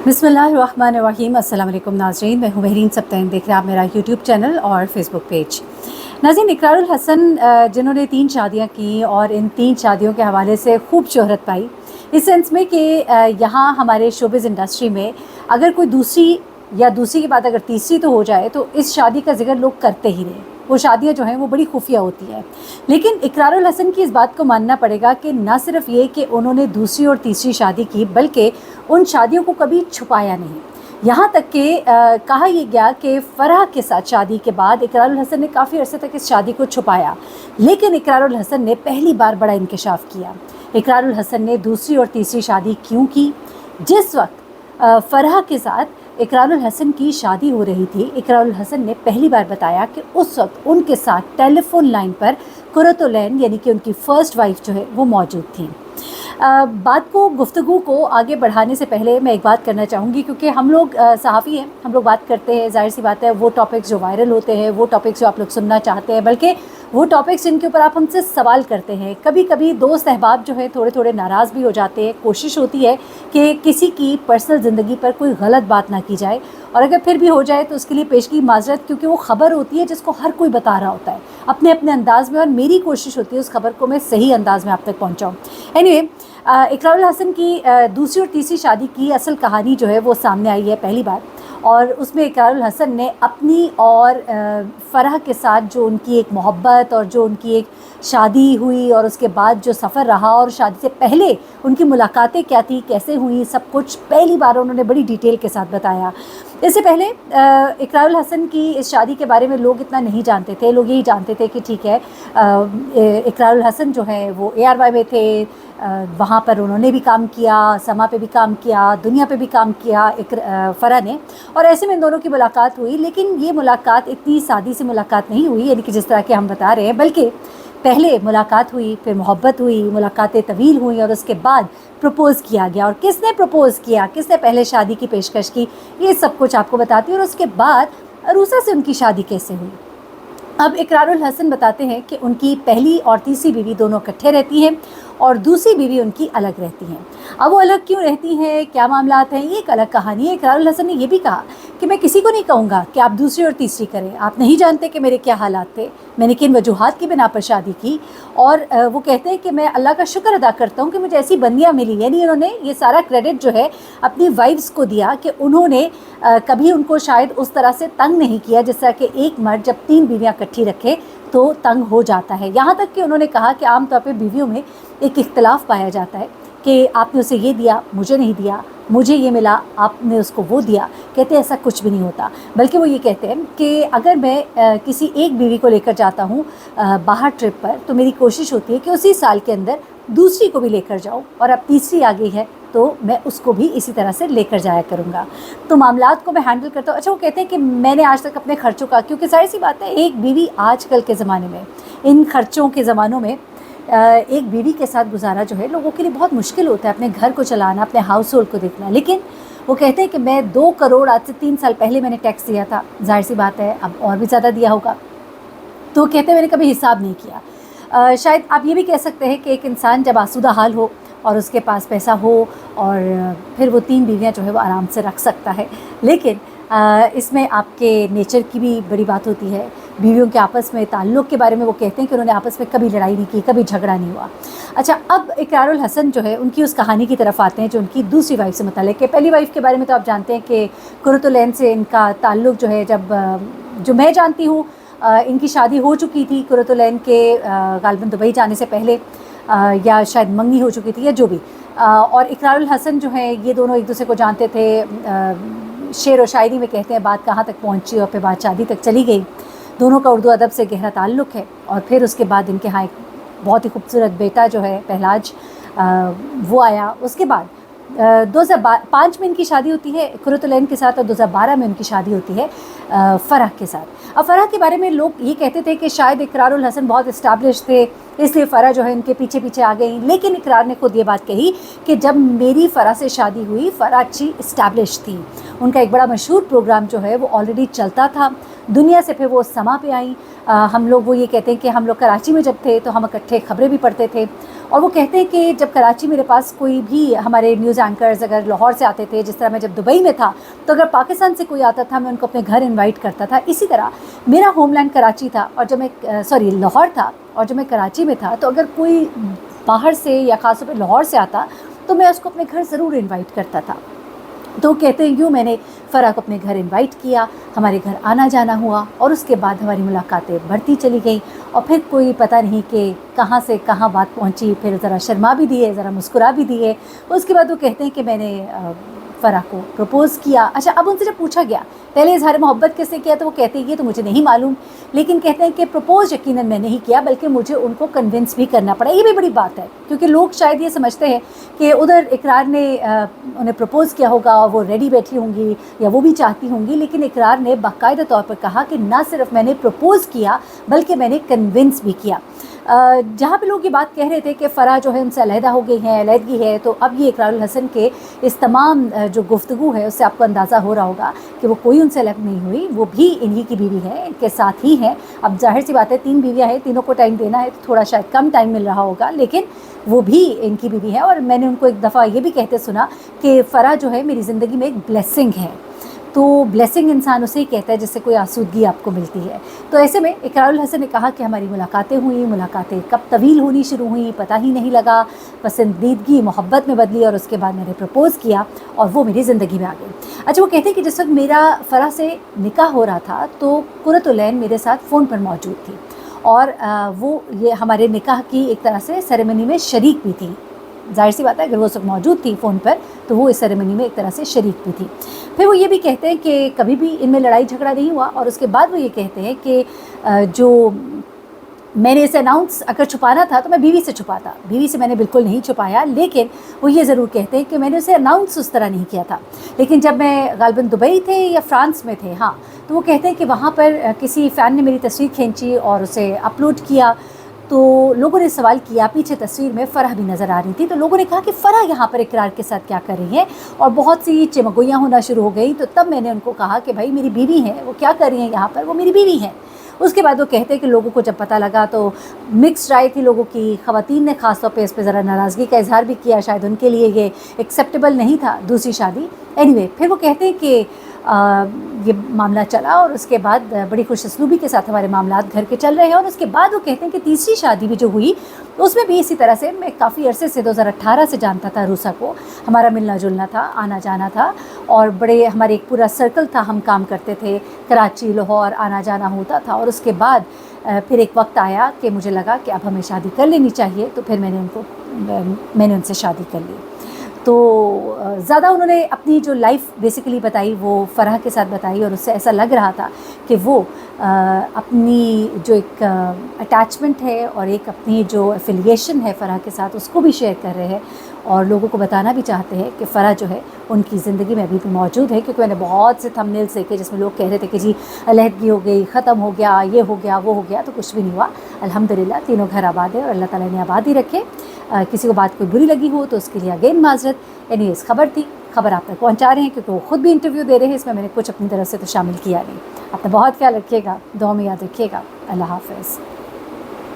बिस्मिल्लाहिर्रहमानिर्रहीम। अस्सलाम वालेकुम नाज़रीन, मैं हूँ महरीन सब्तैन। देख रहे हैं आप मेरा यूट्यूब चैनल और फेसबुक पेज। नाज़रीन, इकरारुल हसन जिन्होंने 3 शादियाँ की और इन 3 शादियों के हवाले से खूब शोहरत पाई, इस सेंस में कि यहाँ हमारे शोबिज़ इंडस्ट्री में अगर कोई दूसरी के बाद अगर तीसरी तो हो जाए तो इस शादी का जिक्र लोग करते ही रहे। वो शादियाँ जो हैं वो बड़ी खुफिया होती हैं। लेकिन इकरारुल हसन की इस बात को मानना पड़ेगा कि न सिर्फ ये कि उन्होंने दूसरी और तीसरी शादी की, बल्कि उन शादियों को कभी छुपाया नहीं। यहाँ तक कि कहा यह गया कि फ़राह के साथ शादी के बाद इकरारुल हसन ने काफ़ी अरसे तक इस शादी को छुपाया, लेकिन इकरारुल हसन ने पहली बार बड़ा इंकशाफ किया। इकरारुल हसन ने दूसरी और तीसरी शादी क्यों की? जिस वक्त फ़राह के साथ इकरारुल हसन की शादी हो रही थी, इकरारुल हसन ने पहली बार बताया कि उस वक्त उनके साथ टेलीफोन लाइन पर कुरतुलैन यानी कि उनकी फ़र्स्ट वाइफ जो है वो मौजूद थी। गुफ्तगू को आगे बढ़ाने से पहले मैं एक बात करना चाहूँगी, क्योंकि हम लोग सहाफ़ी हैं, हम लोग बात करते हैं, ज़ाहिर सी बात है वो टॉपिक्स जो वायरल होते हैं, वो टॉपिक्स जो आप लोग सुनना चाहते हैं, बल्कि वो टॉपिक्स जिनके ऊपर आप हमसे सवाल करते हैं। कभी कभी दोस्त अहबाब जो है थोड़े थोड़े नाराज़ भी हो जाते हैं। कोशिश होती है कि किसी की पर्सनल ज़िंदगी पर कोई गलत बात ना की जाए, और अगर फिर भी हो जाए तो उसके लिए पेशगी माजरत, क्योंकि वो ख़बर होती है जिसको हर कोई बता रहा होता है अपने अपने अंदाज़ में, और मेरी कोशिश होती है उस खबर को मैं सही अंदाज़ में आप तक पहुँचाऊँ। एनीवे, इकरारुल हसन की दूसरी और तीसरी शादी की असल कहानी जो है वो सामने आई है पहली बार, और उसमें इकरारुल हसन ने अपनी और फ़राह के साथ जो उनकी एक मोहब्बत और जो उनकी एक शादी हुई और उसके बाद जो सफ़र रहा और शादी से पहले उनकी मुलाकातें क्या थी, कैसे हुई, सब कुछ पहली बार उन्होंने बड़ी डिटेल के साथ बताया। इससे पहले इकरारुल हसन की इस शादी के बारे में लोग इतना नहीं जानते थे। लोग यही जानते थे कि ठीक है, इकरारुल हसन जो है वो ARY में थे, वहाँ पर उन्होंने भी काम किया, समा पे भी काम किया, दुनिया पे भी काम किया फ़राह ने, और ऐसे में इन दोनों की मुलाकात हुई। लेकिन ये मुलाकात इतनी सादी सी मुलाकात नहीं हुई, यानी कि जिस तरह के हम बता रहे हैं, बल्कि पहले मुलाकात हुई, फिर मोहब्बत हुई, मुलाकातें तवील हुई और उसके बाद प्रपोज़ किया गया। और किसने प्रपोज़ किया, किसने पहले शादी की पेशकश की, ये सब कुछ आपको बताती हूँ। और उसके बाद अरूसा से उनकी शादी कैसे हुई। अब इकरारुल हसन बताते हैं कि उनकी पहली और तीसरी बीवी दोनों इकट्ठे रहती हैं और दूसरी बीवी उनकी अलग रहती हैं। अब वो अलग क्यों रहती हैं, क्या मामलात हैं, ये एक अलग कहानी है। इकरारुल हसन ने ये भी कहा कि मैं किसी को नहीं कहूँगा कि आप दूसरी और तीसरी करें, आप नहीं जानते कि मेरे क्या हालात थे, मैंने किन वजूहात की बिना पर शादी की। और वो कहते हैं कि मैं अल्लाह का शुक्र अदा करता हूँ कि मुझे ऐसी बंदियाँ मिली। यानी उन्होंने ये सारा क्रेडिट जो है अपनी वाइफ्स को दिया कि उन्होंने कभी उनको शायद उस तरह से तंग नहीं किया जिस तरह कि एक मर्द जब 3 बीवियाँ इकट्ठी रखे तो तंग हो जाता है। यहाँ तक कि उन्होंने कहा कि आमतौर पर बीवियों में एक इख्तलाफ पाया जाता है कि आपने उसे ये दिया, मुझे नहीं दिया, मुझे ये मिला, आपने उसको वो दिया। कहते हैं ऐसा कुछ भी नहीं होता, बल्कि वो ये कहते हैं कि अगर मैं किसी एक बीवी को लेकर जाता हूँ बाहर ट्रिप पर, तो मेरी कोशिश होती है कि उसी साल के अंदर दूसरी को भी लेकर जाऊँ, और अब तीसरी आ गई है तो मैं उसको भी इसी तरह से लेकर जाया करूँगा, तो मामलात को मैं हैंडल करता हूँ। अच्छा, वो कहते हैं कि मैंने आज तक अपने खर्चों का, क्योंकि सारी सी बात है एक बीवी आजकल के ज़माने में, इन खर्चों के ज़मानों में एक बीवी के साथ गुजारा जो है लोगों के लिए बहुत मुश्किल होता है, अपने घर को चलाना, अपने हाउस होल्ड को देखना। लेकिन वो कहते हैं कि मैं 2 करोड़ आज से 3 साल पहले मैंने टैक्स दिया था, जाहिर सी बात है अब और भी ज़्यादा दिया होगा। तो कहते हैं मैंने कभी हिसाब नहीं किया। शायद आप ये भी कह सकते हैं कि एक इंसान जब आसूदा हाल हो और उसके पास पैसा हो और फिर वो 3 बीवियाँ जो है वो आराम से रख सकता है। लेकिन इसमें आपके नेचर की भी बड़ी बात होती है। बीवियों के आपस में ताल्लुक़ के बारे में वो कहते हैं कि उन्होंने आपस में कभी लड़ाई नहीं की, कभी झगड़ा नहीं हुआ। अच्छा, अब इकरारुल हसन जो है उनकी उस कहानी की तरफ आते हैं जो उनकी दूसरी वाइफ से मुताल्लिक़ है। पहली वाइफ के बारे में तो आप जानते हैं कि कुरतुलैन से इनका ताल्लुक़ जो है, जब जो मैं जानती हूँ इनकी शादी हो चुकी थी कुरतुलैन के गालिबन दुबई जाने से पहले, या शायद मंगनी हो चुकी थी या जो भी। और इकरारुल हसन जो है ये दोनों एक दूसरे को जानते थे। शेर व शायरी में कहते हैं बात कहाँ तक पहुँची और फिर बात शादी तक चली गई। दोनों का उर्दू अदब से गहरा ताल्लुक़ है, और फिर उसके बाद इनके यहाँ एक बहुत ही खूबसूरत बेटा जो है पहलाज, वो आया। उसके बाद 2005 में इनकी शादी होती है कुरतुलैन के साथ, और 2012 में उनकी शादी होती है फ़राह के साथ। अब फ़राह के बारे में लोग ये कहते थे कि शायद इकरारुल हसन बहुत इस्टेब्लिश थे, इसलिए फ़राह जो है इनके पीछे पीछे आ गई। लेकिन इकरार ने खुद ये बात कही कि जब मेरी फ़राह से शादी हुई, फ़राह अच्छी इस्टेब्लिश थी, उनका एक बड़ा मशहूर प्रोग्राम जो है वो ऑलरेडी चलता था दुनिया से। फिर वो समा पे आई। हम लोग वो ये कहते हैं कि हम लोग कराची में जब थे तो हम इकट्ठे ख़बरें भी पढ़ते थे, اور وہ کہتے ہیں کہ جب کراچی میرے پاس کوئی بھی ہمارے نیوز اینکرز اگر لاہور سے آتے تھے، جس طرح میں جب دبئی میں تھا تو اگر پاکستان سے کوئی آتا تھا میں ان کو اپنے گھر انوائٹ کرتا تھا. اسی طرح میرا ہوم لینڈ کراچی تھا اور جب میں لاہور تھا، اور جب میں کراچی میں تھا تو اگر کوئی باہر سے یا خاص طور پہ لاہور سے آتا تو میں اس کو اپنے گھر ضرور انوائٹ کرتا تھا. تو کہتے ہیں یوں میں نے فرح کو اپنے گھر انوائٹ کیا، ہمارے گھر آنا جانا ہوا اور اس کے بعد ہماری ملاقاتیں بڑھتی چلی گئیں اور پھر کوئی پتہ نہیں کہ کہاں سے کہاں بات پہنچی. پھر ذرا شرما بھی دیے، ذرا مسکرا بھی دیے. اس کے بعد وہ کہتے ہیں کہ میں نے فرح کو پرپوز کیا. اچھا، اب ان سے جب پوچھا گیا پہلے اظہار محبت کس نے کیا تو وہ کہتے ہیں یہ تو مجھے نہیں معلوم، لیکن کہتے ہیں کہ پرپوز یقیناً میں نہیں کیا بلکہ مجھے ان کو کنونس بھی کرنا پڑا. یہ بھی بڑی بات ہے کیونکہ لوگ شاید یہ سمجھتے ہیں کہ ادھر اقرار نے انہیں پرپوز کیا ہوگا اور وہ ریڈی بیٹھی ہوں گی یا وہ بھی چاہتی ہوں گی، لیکن اقرار نے باقاعدہ طور پر کہا کہ نہ صرف میں نے پرپوز کیا بلکہ میں نے کنونس بھی کیا. جہاں پہ لوگ یہ بات کہہ رہے تھے کہ فرح جو ہے ان سے علیحدہ ہو گئی ہیں، علیحدگی ہے، تو اب یہ اقرار الحسن کے اس تمام جو گفتگو ہے اس سے آپ کو اندازہ ہو رہا ہوگا کہ وہ کوئی ان سے الگ نہیں ہوئی، وہ بھی انہی کی بیوی ہے، ان کے ساتھ ہی ہیں. اب ظاہر سی بات ہے 3 بیویاں ہیں، تینوں کو ٹائم دینا ہے تو تھوڑا شاید کم ٹائم مل رہا ہوگا، لیکن وہ بھی ان کی بیوی ہے. اور میں نے ان کو ایک دفعہ یہ بھی کہتے سنا کہ فرح جو ہے میری زندگی میں ایک بلیسنگ ہے. تو بلیسنگ انسان اسے ہی کہتا ہے جس سے کوئی آسودگی آپ کو ملتی ہے. تو ایسے میں اقرار الحسن نے کہا کہ ہماری ملاقاتیں ہوئیں، ملاقاتیں کب طویل ہونی شروع ہوئیں پتہ ہی نہیں لگا، پسندیدگی محبت میں بدلی اور اس کے بعد میں نے پرپوز کیا اور وہ میری زندگی میں آ گئی. اچھا، وہ کہتے ہیں کہ جس وقت میرا فرح سے نکاح ہو رہا تھا تو قرۃ العین میرے ساتھ فون پر موجود تھی اور وہ یہ ہمارے نکاح کی ایک طرح سے سیریمنی میں شریک بھی تھی. ظاہر سی بات ہے اگر وہ سب موجود تھی فون پر تو وہ اس سیریمنی میں ایک طرح سے شریک بھی تھی. پھر وہ یہ بھی کہتے ہیں کہ کبھی بھی ان میں لڑائی جھگڑا نہیں ہوا اور اس کے بعد وہ یہ کہتے ہیں کہ جو میں نے اسے اناؤنس اگر چھپانا تھا تو میں بیوی سے چھپاتا، بیوی سے میں نے بالکل نہیں چھپایا، لیکن وہ یہ ضرور کہتے ہیں کہ میں نے اسے اناؤنس اس طرح نہیں کیا تھا. لیکن جب میں غالباً دبئی تھے یا فرانس میں تھے، ہاں، تو وہ کہتے ہیں کہ وہاں پر کسی فین نے میری تصویر کھینچی اور اسے اپلوڈ کیا تو لوگوں نے سوال کیا، پیچھے تصویر میں فرح بھی نظر آ رہی تھی، تو لوگوں نے کہا کہ فرح یہاں پر اقرار کے ساتھ کیا کر رہی ہیں اور بہت سی چمگویاں ہونا شروع ہو گئی. تو تب میں نے ان کو کہا کہ بھائی میری بیوی ہیں، وہ کیا کر رہی ہیں یہاں پر، وہ میری بیوی ہیں. اس کے بعد وہ کہتے ہیں کہ لوگوں کو جب پتہ لگا تو مکس رائے تھی لوگوں کی. خواتین نے خاص طور پہ اس پہ ذرا ناراضگی کا اظہار بھی کیا، شاید ان کے لیے یہ ایکسیپٹیبل نہیں تھا دوسری شادی. اینی پھر وہ کہتے ہیں کہ یہ معاملہ چلا اور اس کے بعد بڑی خوش اسلوبی کے ساتھ ہمارے معاملات گھر کے چل رہے ہیں. اور اس کے بعد وہ کہتے ہیں کہ تیسری شادی بھی جو ہوئی اس میں بھی اسی طرح سے میں کافی عرصے سے 2018 سے جانتا تھا روسا کو، ہمارا ملنا جلنا تھا، آنا جانا تھا اور بڑے ہمارے ایک پورا سرکل تھا، ہم کام کرتے تھے، کراچی لاہور آنا جانا ہوتا تھا. اور اس کے بعد پھر ایک وقت آیا کہ مجھے لگا کہ اب ہمیں شادی کر لینی چاہیے، تو پھر میں نے ان سے شادی کر لی. تو زیادہ انہوں نے اپنی جو لائف بیسیکلی بتائی وہ فرح کے ساتھ بتائی اور اس سے ایسا لگ رہا تھا کہ وہ اپنی جو ایک اٹیچمنٹ ہے اور ایک اپنی جو ایفیلیشن ہے فرح کے ساتھ اس کو بھی شیئر کر رہے ہیں اور لوگوں کو بتانا بھی چاہتے ہیں کہ فرح جو ہے ان کی زندگی میں ابھی بھی موجود ہے. کیونکہ میں نے بہت سے تھم نیلز دیکھے جس میں لوگ کہہ رہے تھے کہ جی علیحدگی ہو گئی، ختم ہو گیا، یہ ہو گیا، وہ ہو گیا، تو کچھ بھی نہیں ہوا. الحمدللہ تینوں گھر آباد ہے اور اللہ تعالیٰ نے آباد ہی رکھے. کسی کو بات کوئی بری لگی ہو تو اس کے لیے اگین معذرت. یعنی اس خبر تھی، خبر آپ تک پہنچا رہے ہیں کیونکہ وہ خود بھی انٹرویو دے رہے ہیں، اس میں نے کچھ اپنی طرف سے تو شامل کیا نہیں. اپنا بہت خیال رکھیے گا، دعا میں یاد رکھیے گا. اللہ حافظ.